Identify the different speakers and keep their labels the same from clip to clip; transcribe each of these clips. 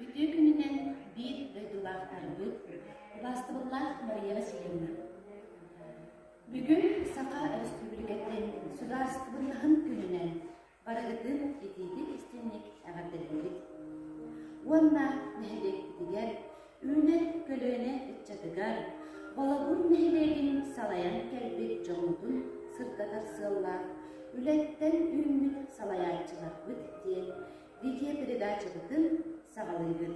Speaker 1: Ütü gününden bir döydülahtarı Bastırıllah Mariya Vasilyevna. Bugün Saka Respublikatın Sudarstırılahın gününden Baragıdın etidik istinlik ağabeylik. Onna nehedek bitiger, üne kölöne etçatıgar, balabur nehedegin salayan kelbek çoğunutun sırtatar sığıllar, ületten ümmet salayatçılar bıt diye video передачабытын сағалайбыт.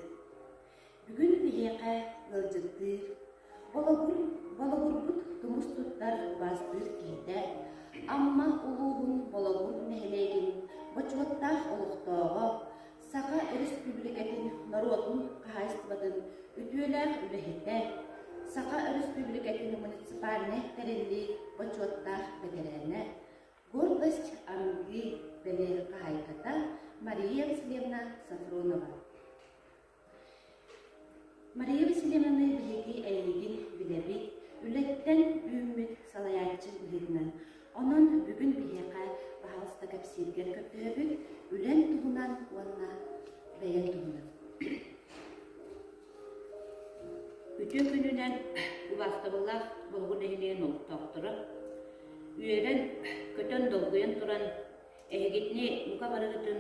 Speaker 1: Бүгін бейеқа ғылжыттыр, балабурбут тұмыс тұттар бастыр кейді, амма ұлуғын балабур нәхелегін бачуаттақ олықтауға, Сақа Республикатын народын қағайстыбатын үтуеләқ үләхетті, Сақа Республикатын муниципальны тәрелі бачуаттақ бәдерәні, гордость амги бәлер қағайқата Мария Васильевна Сафронова. Мария Васильевнаны бейги әйгін біләбі, үлеттен үміт салаятчы үлігінен, onun бүгін бейеқа бағалыста кәпсергер көптөбі, үлен тұғынан уанна бәйен тұғынан. Үтө күнінен ұбастығылар болғын әйнен олықтақтыры, үйерен көтен долғыен тұран әйгетіне мұқа барығытын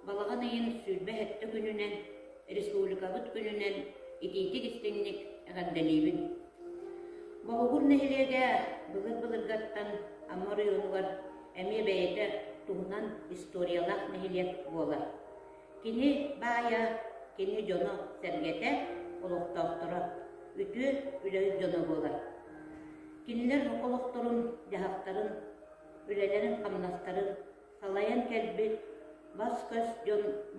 Speaker 1: балаған айын сүрбе әтті күнінен, республикабыт күнінен итейтік істеннік әғаддалейбін. Балығыр нәхелеге бұлыр-бұлырғаттан амыр үйонуғар әме бәйеті тұғынан историялақ нәхелек болар. Кені бая, кені жоны сәргеті олықтақтыры, үті үләйіп жоны болар. Кенілер оқылықтырын, жағақтарын, үләлерін қамнастарын, салаян кәлбет, бас көз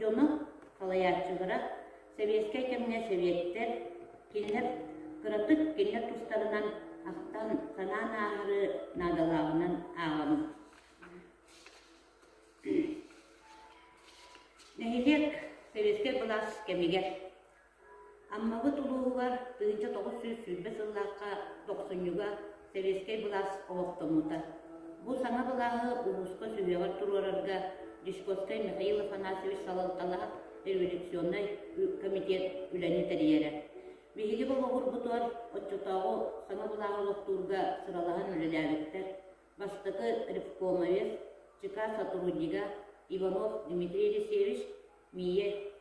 Speaker 1: жоны қалаячығыра, Советская кемне советтер, кенлер кыратык, кенлер тустарынан ақтан санан ағыры надалағынан ағамын. Нәхелек Советская бұлас кемегер. Аммағы тұлуғылар 1900 сыллаққа 90-юға Советская бұлас олықтымыта. Бұл саңа бұлағы ұғысқа сөйеғар тұрғырарға Дишковскай Михаил Афанасьевич Салалталақ революционный комитет үләне тәрiyere. Бейгі болғыр бұтуар отчутағы саңа бұлағы лоқтурға сыралаған үлеләветтер. Бастықы Ревкомовец, ЧК сотруднига Иванов Дмитрий Алексеевич, Мие,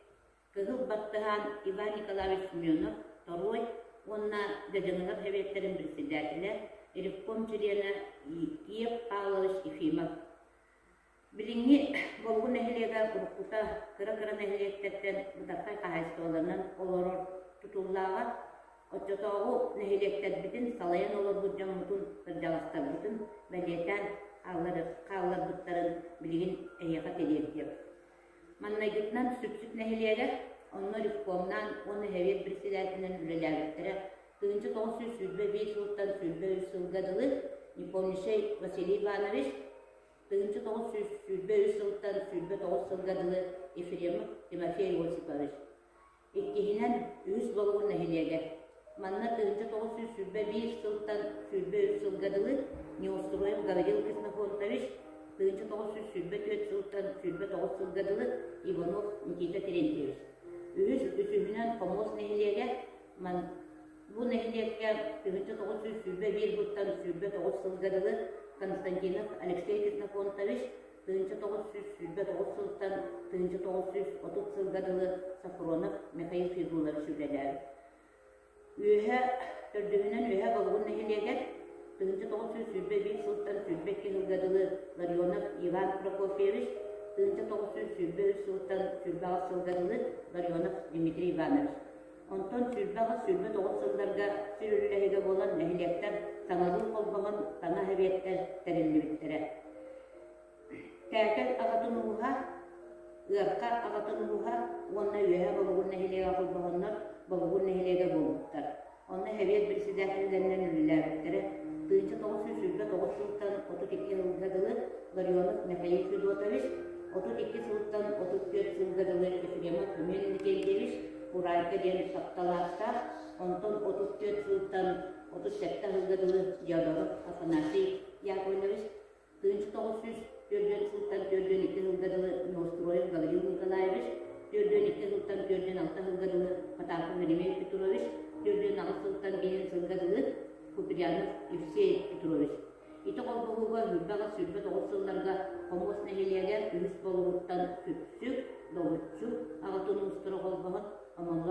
Speaker 1: Кығыл Баттыған Иван Николаевич Семенов, второй, онна дәжіңілер әветтерін председателі, Ревком члены Киев Павлович Ефимов. Билинги болгун эхлега куркута кыра-кыра нехлектеттен бутакай кахайстоларынан олорор тутуллаға отчотоғу нехлектетбитин салайын олорбут жамутун кыржаластарбутун бәлетен қалар буттарын билигин эйеға телептеп. Маннайгытнан сүпсүп нехлега онны ревкомнан оны хевет председателинен үлеләгеттері 1901 жылдан 3 сылгадылы Непомнящий Василий Иванович 1903 жылдан 9 сылгадылы Ефремов Тимофей Осипович. Иккихинен үз болуын нәхилеге. Манна 1901 жылдан 3 сылгадылы Неустроев Гаврил Краснофонтович, 1904 жылдан 9 сылгадылы Иванов Никита Терентьевич. Үз үсүхінен комос нәхилеге, бұл нәхилеге 1901 жылдан 9 сылгадылы Константинов Алексей Краснофонтович, 1909 жылдан 1930 жылдадылы Сафронов Михаил Фигулович үлеләр. Үйе түрдігінен үйе болғын нәхилегер 1901 жылдан 12 жылдадылы Ларионов Иван Прокофьевич, 1901 жылдан 26 жылдадылы Ларионов Дмитрий Иванович. Онтон сүрбағы 9 жылдарға сүрілілігі болан нәхилектер саңадыл қолбағын саңа әбеттер тәріліліктері. Тәкәл ағатын ұға, ұғырқа ағатын ұға, онына үйе болғын нәхилеге қолбағынлар болғын нәхилеге болғыттар. Онына әбет председателдерінен үліләбеттері 1909 жылдан 32 жылдадылы Ларионов Михаил Федотович, 32 жылдан 34 жылдадылы Ефремов Тумелин Никелевич, Урайка ден сапталарса, онтон 34 жылдан 37 жылдадылы Дьядоров Афанасий Яковлевич, 1904 жылдан 42 жылдадылы Неустроев Гаврил Николаевич, 42 жылдан 46 жылдадылы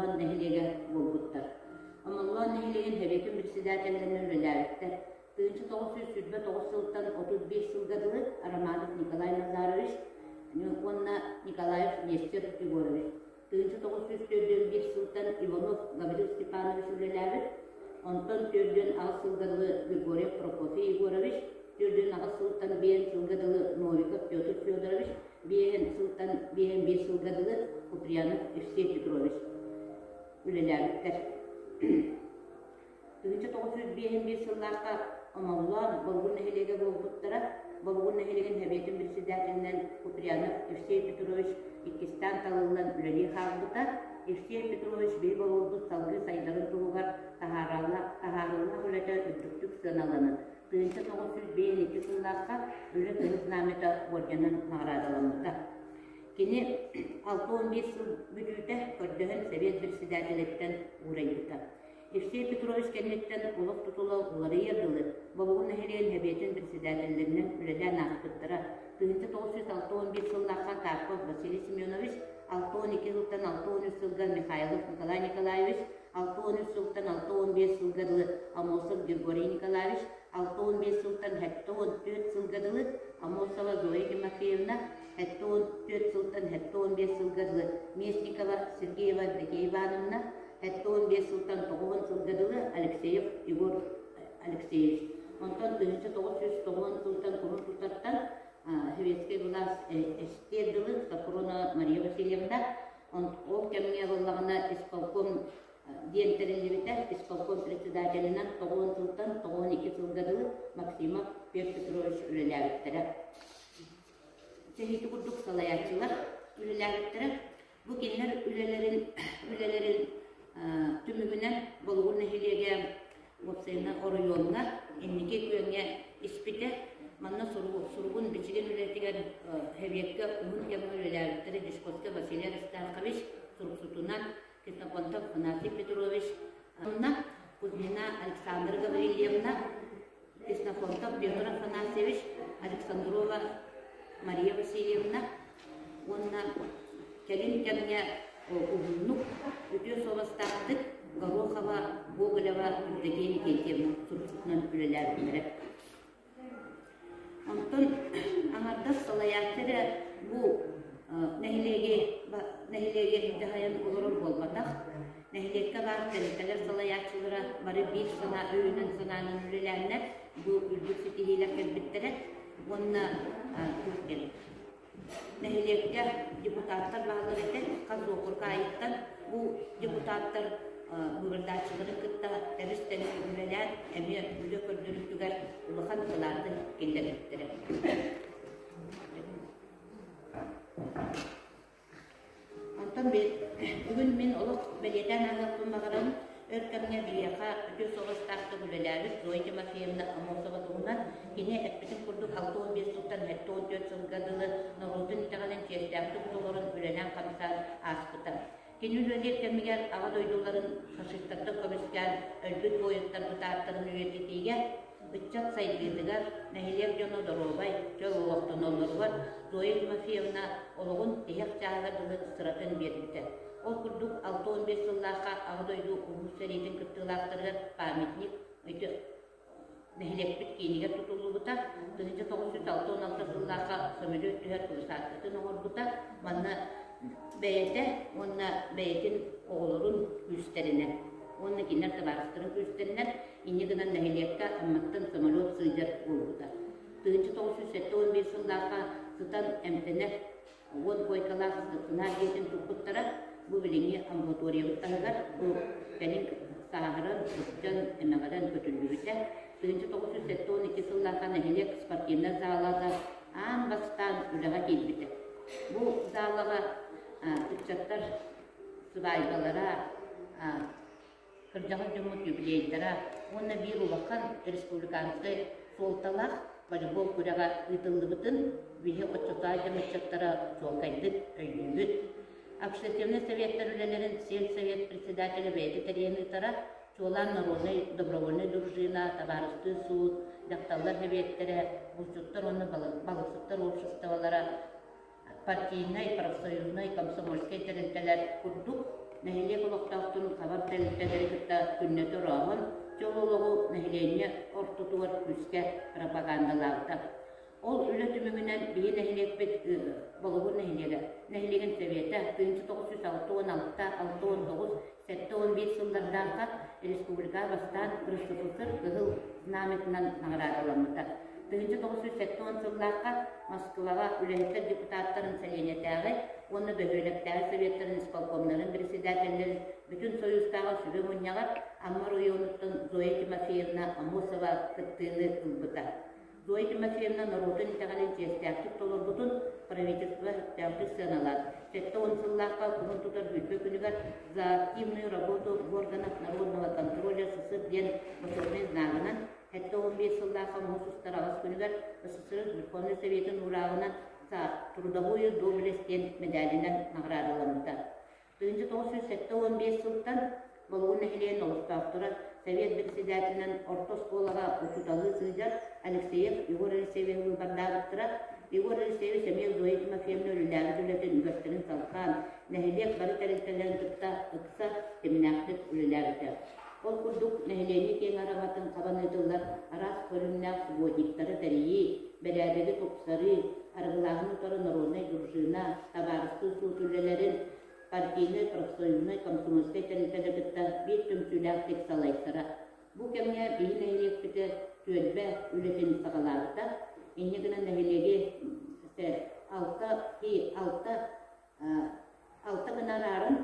Speaker 1: омоллуан нехилеге болбуттар. Омоллуан нехилеген хебетин председательлеринен үлеләбиттер. Тыынчы 909 сылтан 35 сылгадылы Арамадов Николай Назарович, онна Николаев Нестер Егорович. Тыынчы 941 сылтан Иванов Гаврил Степанович үлеләбит, онтон төрден ағыз сылгадылы Григорьев Прокофий Егорович, төрден ағыз сылтан бейен сылгадылы Новиков Петр Федорович, бейен бир сылгадылы Куприянов Евсей Петрович үлеләбиттер. Тыынчы 901 сылларга Омоллуан Болгун нехилеге болбуттара, Болгун нехилеген хебетин председателинен Куприянов Евсей Петрович Иккистан талылан үлели халбыта, Евсей Петрович бей болбут салгы сайдарын тугугар тахарылна хүләтә үттүктүк сыналаны. Тыынчы 902 сылларга үле кыргыз намета орденен наградаланды. Кини 6-15 сыл бүтүтә көрдөһөн совет председателеттен урайыта. Евсей Петрович кеннеттен улук тутулу улары ердылы, Болгун нехилеген хебетин председательлеринен үлелән акыттыра. Тыынчы 906-15 сылларга Карпов Василий Семенович, 6-12 сылтан 6-13 сылга Михайлов Николай Николаевич, 6-13 сылтан 6-15 сылгадылы Амосов Григорий Николаевич, 6-15 сылтан 7-14 сылгадылы Амосова Зоя Тимофеевна, 7-14 сылтан 7-15 сылгадылы Местникова Сергеева Декей Ивановна, 7-15 сылтан 9 сылгадылы Алексеев Егор Алексеевич. Онтон 909 сылтан курун тутаттан Советский власть эстердылы Сафрона Мария Васильевна, ол кемге боллагына исполком диентерилибите исполком председателинен 9 сылтан 12 сылгадылы Максимов Петр Петрович үлеләбиттер. Сехити курдук салаячылар үлеләбиттер. Бу кинлер үлелерин түмүгүнен Болгун нехилеге Вопсайна оройонна, инники күйөнге испите, манна сургун бичиген үлетеген хевиетке умун кемі үлеләбіттері Дишковский Василий Аристархович, Сурксутунан, Киснопонтов Фанасий Петрович, онна Кузьмина Александра Гаврильевна, Киснопонтов Петр Афанасьевич, Александрова Мария Васильевна, онна келин кемге угуннук, үтө совастақтық, Горохова, Гоголева, Евгения Кентьевна, Сурксутунан үлеләбіттері. Онтон аңардас салаяқтыры бұл нәхилеге имтихайын олырыр болбатақ. Нәхилекке бар тәрекелер салаяқтылары бары бір сана өйінен сананын үлеләнер. Бұл үлбір сетихилер кәлбіттері. Онына түркен. Нәхилекке депутаттар бағылыр еті. Қаз оқырға айттан бұл депутаттар Бұғырдачылары күтті тәрістен үлелән әме үлі көрдіріктігер ұлыған қыларды келдіріктірі. Онтан бүгін мен ұлық бәлетен ағақпын мағырам өркәмне білеқа үті соғыстақты үлеләбіз Зоя Тимофеевна Амосова туғынан кене әппетін күрдік 6-15 тұқтан 7-14 сылғадылы Наурудың тағанын тестәқті құтылырын үлелән қамсар аспыта. Kenülöler kemiger ağa doyduların faşistlerden komisker ölbüt boyuttan tutartların üretitiğe bıçak sayıldılar. Nehiler Jono Dorobay, çoğu vaktan olur var. Zoya Timofievna oluğun ehek çağırdığı sıratın birlikte. O kurduk 6-15 yıllarca ağa doydu Umut Seri'nin kıttılarları pamitnik. Nehiler bitkiniye tutuldu buta. 1906-16 yıllarca sömürü tüher kılıçatlıktan olur buta. Manna Beyete, onna beyetin oğulurun üstlerine, onna kinler tabarıstırın üstlerine, inni gınan nehiliyekka ammaktan samalot sığcar olguda. 1907-15 yıllarca sıtan emtener, on koykalar sıkınar yetin tukuttara, bu bilini ambulatoriyalı tanıgar, bu benim sağıran, sıkcan emeğadan kötülüğüte. 1907-12 yıllarca nehiliyek sportivler zağlarda an bastan ülağa gelbidi. Bu zağlağa Ücretler sıvaygalara, kırcağı cumhur jubileylere, ona bir ulakan Respublikanızda soltalar, voleybol kurağa ıtıldı bütün, bihi oçutayca müçetlere solkaydık, öylüğüt. Общественный совет ülelerin сельсовет председателя Бейді Терені тара, çoğulan народный добровольный дружина, товарищный суд, дақталар хеветлері, ұлчуттар оны балықсыттар обществолара, партийный, профсоюзный, комсомольский терентелер курдук, nehliye koloktahtun kabar telitteleri kıtta künneti rahın, jolologu nehliyenye ortutuvar küske propagandalarda. Ol ületümünden bir nehliyekbet bolugu nehliyege. Nehliyegen seviyete 1906-16-6-19 7-11 yıllardan Respublika bastan Kırışıfılsır Gıhıl Znametinden nağıradılamıda. 1907 yıllarda Moskvaga ülehitler deputatların selenetleri, onu böhürlekler, Sovyetlerin iskolkomların, presidenterlerin, bütün soyuzdağı süre munyalar, Ammar Uyonut'un Zoya Timofeyevna Amosova kıttığını kılbıda. Zoya Timofeyevna Narodun итәгәлен җестәктик толырбытын правительство тәүге сыналар. 7-10 yıllarda bunun tutar hütbe günügar за активную работу в органах народного контроля СССР ден пособный знагынан 7-15 yıllarda Мосустар Агас günügar СССР Верховный Советин урагынан за трудовую доблесть ден медалинен наградаланды. 1907-15 yıldan Болгун нехилен олустафтыра Совет председателинен Ортос Колага учуталы сыйдар Алексеев Егор Алексеевич бардагыттыра Егор Алексеевич Эмил Зоя Тимофеевна үліләгі жүлетін үгістінің салқан нәхилек бары тәрелтелерін тұтта ұқса темінәқтік үліләгі. Ол күрдік нәхилені кен арабатын қабан өтілер арас көріннәк субодиктары тәрейі, бәләдегі топсары, арғылағын ұтары народной дружина, табарысты сұлтүлелерін, партийный, профсоюзный, комсомольской тәрелтелерді бір түмсүләқтік салайсыра. Бұл кәміне бейін нәхилекпіті түйелбә үлетін сағаларыда, Иннегена нәхилеге алты гынарарын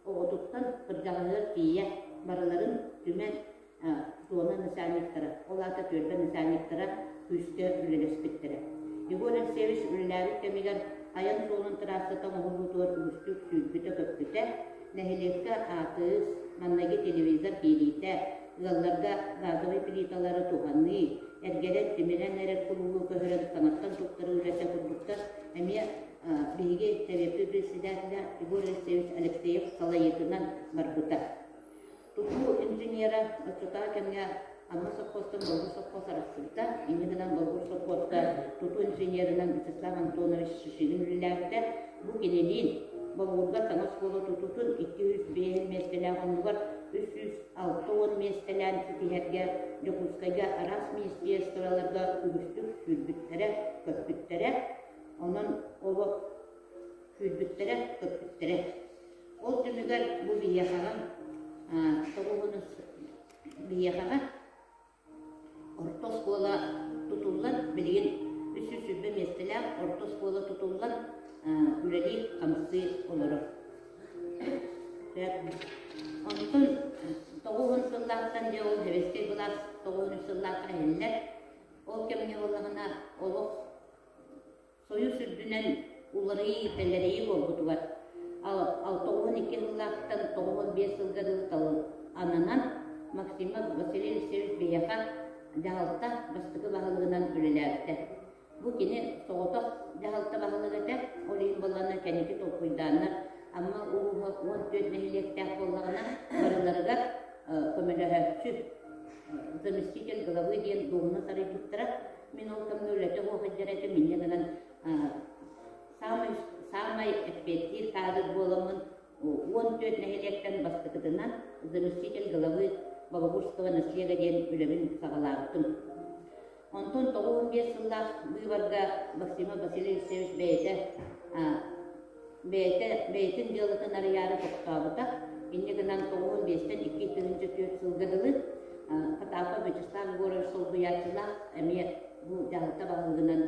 Speaker 1: оғытуттан кырдағылар тие барыларын түмен зона нысанектері, олата төрбе нысанектері күсті үлелеспеттері. Егор Алексеевич үлеләгі кемегер аян солын трассатан оғылутуар үстік сүйбіті көпкіті, нәхилекке атыз, маннаги телевизор кейлейті, ылалларга газовый плиталары туғанны, Ergeret demelen erer kurulu köhören sanattan tutkları ürete kurduklar. Emiye bilgi sebepli presidentler Igor Alexeyev salayetinden barbuta. Tutu inженера açıta kemya anma sokostan bolgu sokos arasında, inigiden bolgu sokosta tutu inженерынан Вячеслав Антонович Шишигин ülelerde bu geneliğin bolgurga tanış kolu tututun 200 beyin meseleğini var. 306 meselen tütiherge, Yokuskayga, Aras ministerstvalarga ügüstük sülbütlere, köpütlere, onun olu sülbütlere, köpütlere. Ol tümüger bu biyahagan, soğuğunuz biyahagan, orta skola tutullan, bilgin 300 sülbe meselen, orta skola tutullan, üreli kamsı olur. Ondan toğun sıllardan diye ol hevesli bular toğun sıllardan eller. O kemine olağına olup soyu sürdünen uları telleri olgudu var. Al toğun 2 yıllardan toğun 5 yılgarı talın ananan Maksima Vasily Alexeyevich Beyaka dağılta bastığı bağlılığından ölelerdi. Bu kini soğutak dağılta bağlılığı olayın ballarına kendisi topuydanlar. Ama uğuğa 14 nehilekte kollarına barılarıgar kömülöhöpçü заместитель главы ден doğuna sarı tuttırak min olkamda öylece o haccarete minneden samay etpetir kadır bolamın 14 nehilekten bastıkıdından заместитель главы Babagurskova Nasliyaga den ülemin sağlardım. Ondan 15 yıllar bu varga Maksima Vasily Alexeyevich Beytin yıllıkın arayarı toktabıda, innegenen 15'ten 2-4 yılgıdılık, Katapa Vячеслав Егорович Solbuyatçıla, bu cahıta bağlılığından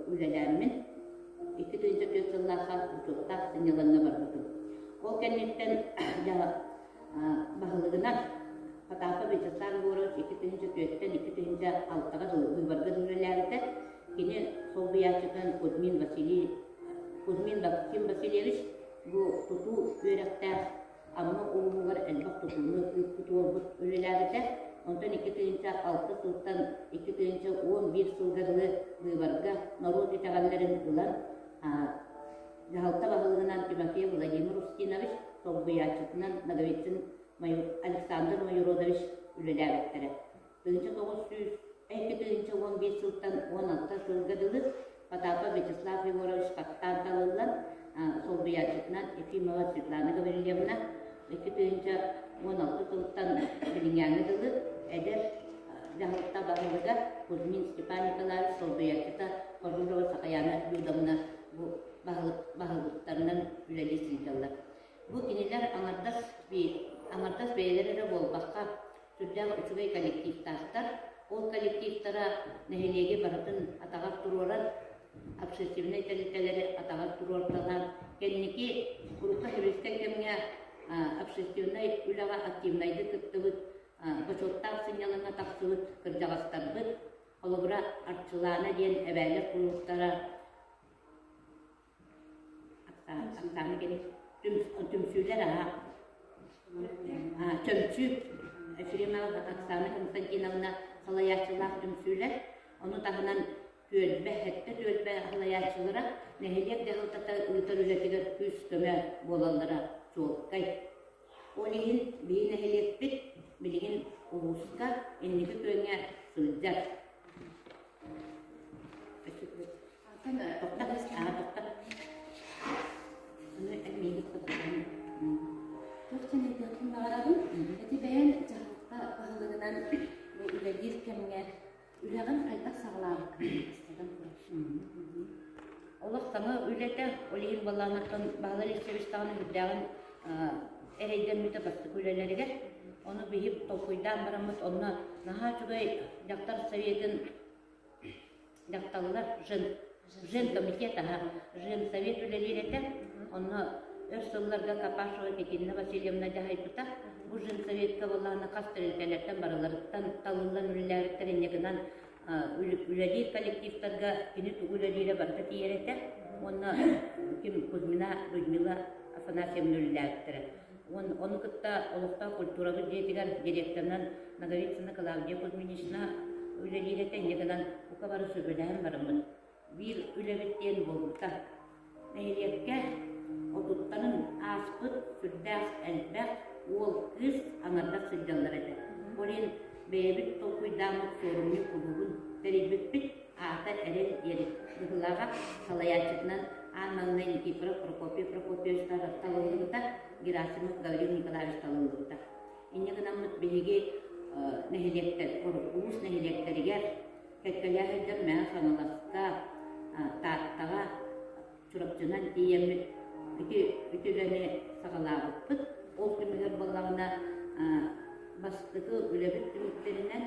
Speaker 1: ülelerimin 2-4 yıllarsa uçukta sinyalarına vardı. O kendinden bağlılığından Katapa Vячеслав Егорович 2-4'ten 2-6'a vardı ülelerde, yine Solbuyatçı'dan Kuzmin Baksim Vasilyevich bu tutu öğretler ama oğullar elbak tutunu tutuğu ülelerde ondan 2-6 sultan 2-11 sulgarlı varga narod itagallerin ulan Jahalta bağlılığından Timofey Vladimir Ustinovich Solbuyatçı'ndan Nagovitsin Alexander Mayurodovich ülelerde. 1915 sultan 16 sulgarlı Patapa Vячеслав Егорович Каттан талылан Солбиячытынан Ефимова Светлана Гаврилевна 2016 жылыттан билиңяңы жылы әдер жағылықта бағылыға Кузьмин Степан Николаевич Солбиячыта Коржурова Сақаяна юдамына бұл бағылықтарынан үләлі сылжалар. Бұл кенелер аңардас бәйелері болбаққа сүрдәғы үчігей коллективтақтар, ол коллективтара нәхелеге баратын атағар тұроран, общественный тәлітелері атағар тұрорталар, кәннеке құрыққа хевескен кемге общественный үліға активнайды күттігіт, бачоттар сынялыңа тақсығыт кіржағастарғыт, олығыра артшылана ден әбәлі құрылықтара Ақтаны керек түмсүйлер төмчүк Ефремова Оксана Константиновна халаячылақ түмсүйлер, оны тағынан төлбе халаячылыра нәхелек дәғылтата ұйтар үлетігер күз көмі болалыра жолқай. Олеген бейін нәхелек бит, білген ұлысқа еннегі көңе сұлдар. Тоқтақ.
Speaker 2: Тоқтен ететін бағарадың, әте бәйін жағылықта бағылығынан үләдер кәміңе үләғын қайтақ сағылағы істеген көріпшін.
Speaker 1: Олық таңы үләті, олеген балағынаттан бағылар естебістағының үддәғын әрейден мүті басты көлелеріге. Оны бейіп толқойдан барамыз, оны наға жүгей жақтар советін жақталылар жын комитет, жын совет үлелер еті. Оны өрсылларға Капашова Екатерина Васильевна жағайпыта, бұл жын советка болағына қастырылтелерден бараларыттан талылан үлелеріттер енегінен үлелер коллективтарға кені үлелері барды тиереті. Оны Кузьмина Людмила Афанасьевна үлелеріттері. Оны күтті олықта культуралы жетігер директорынан Наговицына Клавдия Кузьминична үлелереті енегінен ұқа бары сөбеләйін барымыз. Bir үлебеттен болғыта. Нәйлекке Отуттанын аспыт, сүрдәс, әлбәк, ол кыз аңардақ сылжалар әді. Олен бәйбіт толқойдамық сорымны құлығын тәребітпіт ата әрен ерік. Бұғылаға салаячытынан Анна Никифоров, Прокопьевич талылығыта, Герасимов Гаврил Николаевич талылығыта. Инегінамыт бәйге нәхелектер, ұлыс нәхелектерігер, кәткәләхерден мәң саналасқа, таттаға, Çurapçınan diyemlik ütüleni sağalağıptık. O günler balağına bastığı ülebit ümitlerinden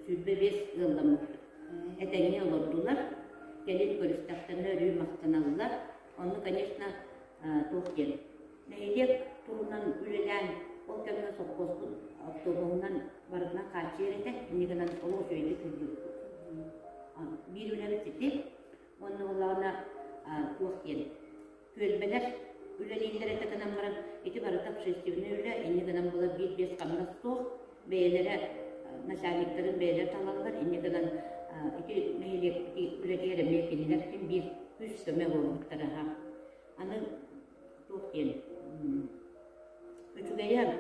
Speaker 1: südbe 5 yıllamıştık. Etenge olurdular. Gelin polistaklarına örüyü maqtanalılar. Onu, конечно, toğken. Neylek turundan ülelen o kemine sokkospun avtobuğundan varına kaçı yerinde inegenen olu söyledik öldük. Bir ülebit ettik. Onun oğlağına tuğken. Kölbeler, üleliyinler etekenen varan eti barıtak şestivine öyle, ennegenen bula 1-5 kamras soğuk, beylere, naşaniklerin beyler talalılar, ennegenen eti neylek, üleliyere mevkeniler kim bir üst söme olmakları ha. Anı tuğken. Üçügeyem,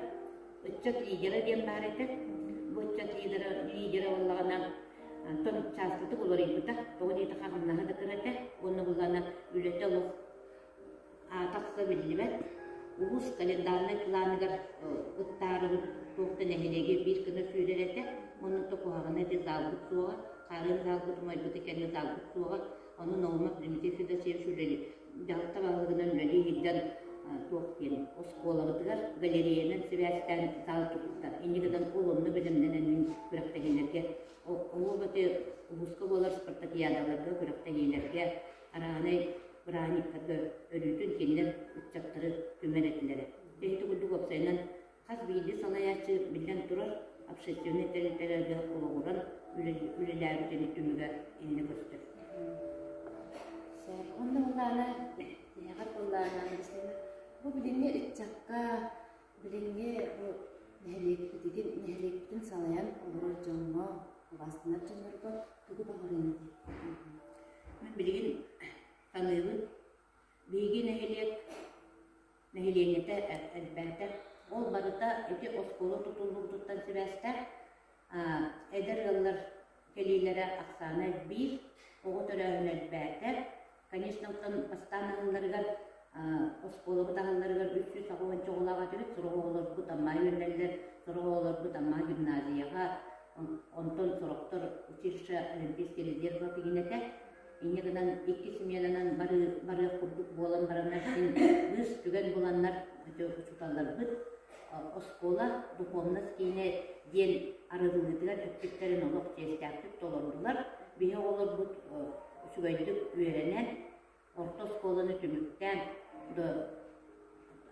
Speaker 1: üççat lideri diyen barete, bu üççat lideri oğlağına Ton çastırdık olur ipita, doğru eti kakımlağı da kırate, onu bulana ülete olur. Taksa bildiler, Uğuz kalendarına kılanıgar ıttarı toğda nehilegi bir kına söylerete, onun tokuağına de zalgıt soğa, karın zalgıt, maybıtı kendi zalgıt soğa, onun olma primitifi de sev şöyleli. Dağıtta bağlığından üleli hidden toğken, o skolalıdılar, galeriyenin seviyasından zalgıtlar. İnegiden olumlu bilimden emin bıraktagilerge, o batı Uğuzka bolar Spartakiyadalarga bıraktagilerge, aranay Branikada örütün kendiler uçakları tümen ettileri. Tehti kudduk opsayından kas bildi salayatçı bilden durar, absesyonu teritelerde oluğuran üleler üteni tümüge eline göster.
Speaker 2: Onda oğlana, neğat oğlana, bu bilinge içakka, bilinge bu nehelektin salayan olur canlı, basına canlarga tuğu bağırın.
Speaker 1: Ben bilgin tanıyorum. Bilgi neheliyete elbette. Ol barıda eti oskolu tutulurduktan sebeste eder yıllar kelilere aksana bir, oğu törağın elbette. конечно, оттан постоянныларга осколы тағыларга 300 сағуын çoğulağa жүріп, сұрғолар бұт амма үйінлерлер, сұрғолар бұт амма гимназияға, онтон сұрықтыр училище олимпийский резерва кегенете, инегінен 2 семьянынан бары құрдық болан баранар сен үз түген боландар ұчуталар бұт, оскола духовность кейіне ден арыдылдығыдығар өттіктерін олық жестәктік толырдылар, бейе олар бұт үсігөйдік үйеренен, орта осколаны түміктен,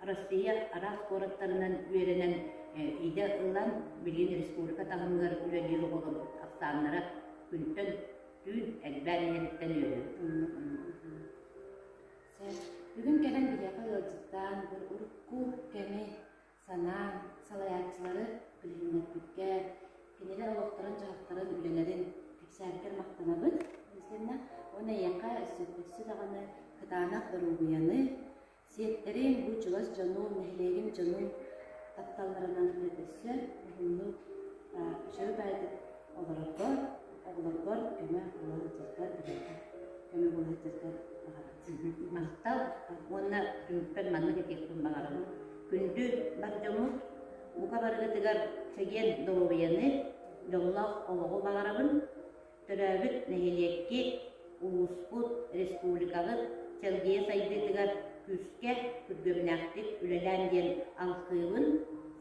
Speaker 1: Россия арас қораттарынан үйеренен иде ылан білген республика тағымлар үлелері олар ақсанлары күнтін түйін әлбән еріттен үйерен.
Speaker 2: Бүгін кәлін біряқы өлчіттан бір ұрыққу кәме санан салаятчылары білгенлер бүтке кенелер олықтарын жағықтарын үлелерін кепсәркер мақтанабыз. Оны яқа үсі дағаны кытанақ бір ұғыяны сиеттерин бу чугас жану, нехлегин жану тапталарынан өтесі ұғымны үшері бәйді оғыларғар көмі олағытырдар біледі. Көмі олағытырдар бағарады.
Speaker 1: Мақтал, оны күніппен манны кетекпін бағарады. Күнді бар жомут, бұқа барғытығар сәген долуғияны, жоллақ олығы бағарабын, түрәбіт нехлекке ұлыспұт республикалы Челгия сайдытығар күске күргөмнәктік үлелән ден алқығын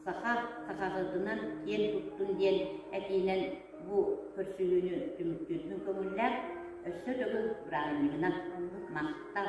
Speaker 1: сақағыдынан ен тұттын ден әкейнен бұ көрсігіні түміктетін көмілләр өсі түгіл бірағынығынан мақтал.